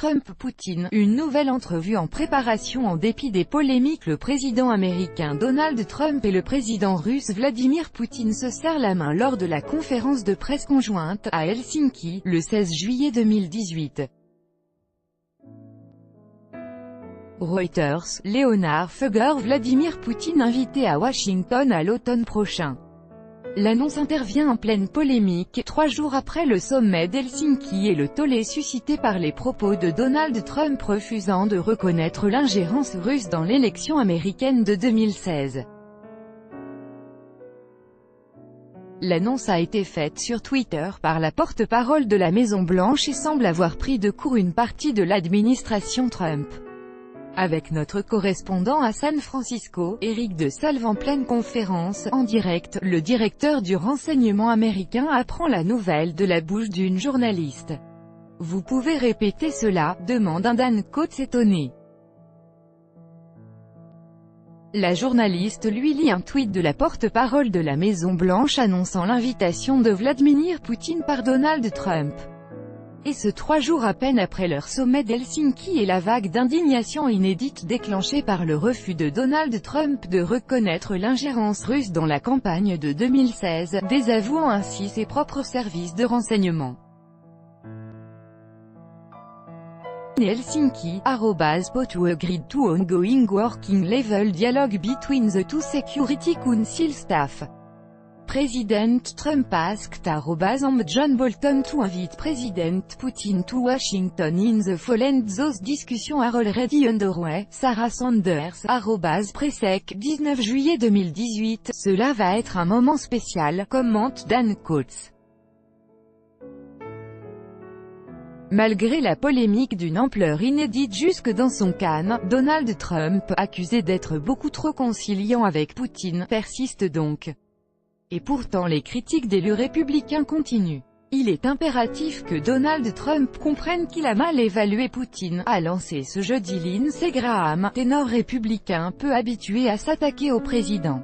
Trump-Poutine, une nouvelle entrevue en préparation en dépit des polémiques. Le président américain Donald Trump et le président russe Vladimir Poutine se serrent la main lors de la conférence de presse conjointe, à Helsinki, le 16 juillet 2018. Reuters, Leonard Fugger. Vladimir Poutine invité à Washington à l'automne prochain. L'annonce intervient en pleine polémique, 3 jours après le sommet d'Helsinki et le tollé suscité par les propos de Donald Trump refusant de reconnaître l'ingérence russe dans l'élection américaine de 2016. L'annonce a été faite sur Twitter par la porte-parole de la Maison-Blanche et semble avoir pris de court une partie de l'administration Trump. Avec notre correspondant à San Francisco, Éric de Salve. En pleine conférence, en direct, le directeur du renseignement américain apprend la nouvelle de la bouche d'une journaliste. « Vous pouvez répéter cela ?» demande un Dan Coats étonné. La journaliste lui lit un tweet de la porte-parole de la Maison-Blanche annonçant l'invitation de Vladimir Poutine par Donald Trump. Et ce 3 jours à peine après leur sommet d'Helsinki et la vague d'indignation inédite déclenchée par le refus de Donald Trump de reconnaître l'ingérence russe dans la campagne de 2016, désavouant ainsi ses propres services de renseignement. Helsinki, @po to agree to ongoing working level dialogue between the two security council staff. President Trump asked John Bolton to invite President Putin to Washington in the fall and those discussions are already underway. Sarah Sanders, @Pressec, 19 juillet 2018. Cela va être un moment spécial, commente Dan Coats. Malgré la polémique d'une ampleur inédite jusque dans son camp, Donald Trump, accusé d'être beaucoup trop conciliant avec Poutine, persiste donc. Et pourtant les critiques d'élus républicains continuent. Il est impératif que Donald Trump comprenne qu'il a mal évalué Poutine, a lancé ce jeudi Lindsey Graham, ténor républicain peu habitué à s'attaquer au président.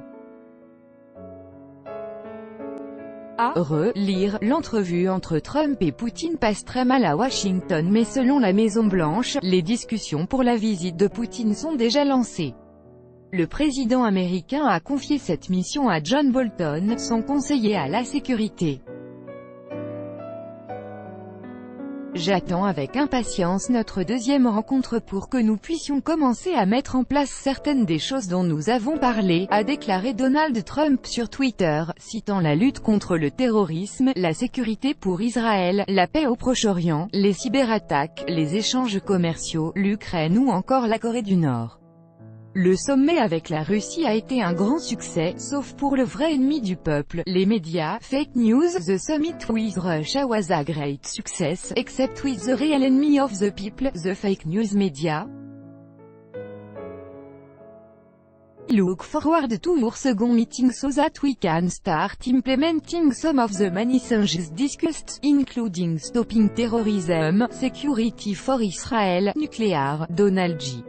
À relire, l'entrevue entre Trump et Poutine passe très mal à Washington, mais selon la Maison-Blanche, les discussions pour la visite de Poutine sont déjà lancées. Le président américain a confié cette mission à John Bolton, son conseiller à la sécurité. J'attends avec impatience notre deuxième rencontre pour que nous puissions commencer à mettre en place certaines des choses dont nous avons parlé, a déclaré Donald Trump sur Twitter, citant la lutte contre le terrorisme, la sécurité pour Israël, la paix au Proche-Orient, les cyberattaques, les échanges commerciaux, l'Ukraine ou encore la Corée du Nord. Le sommet avec la Russie a été un grand succès, sauf pour le vrai ennemi du peuple, les médias. Fake news. The summit with Russia was a great success, except with the real enemy of the people, the fake news media. Look forward to your second meeting so that we can start implementing some of the many things discussed, including stopping terrorism, security for Israel, nuclear. Donald J.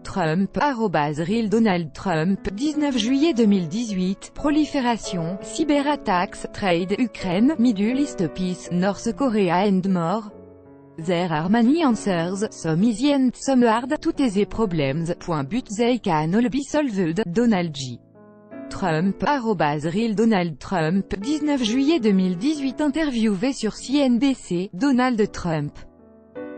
Trump, @Real Donald Trump, 19 juillet 2018, prolifération, cyberattacks, trade, Ukraine, Middle East peace, North Korea and more. There are many answers, some easy and some hard, to these problems, but they can all be solved. Donald J. Trump, @Real Donald Trump, 19 juillet 2018. Interviewé sur CNBC, Donald Trump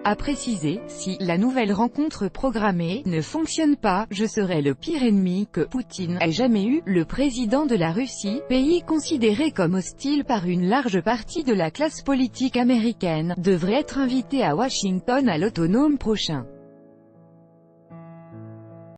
a précisé, si la nouvelle rencontre programmée ne fonctionne pas, je serai le pire ennemi que Poutine ait jamais eu. Le président de la Russie, pays considéré comme hostile par une large partie de la classe politique américaine, devrait être invité à Washington à l'automne prochain.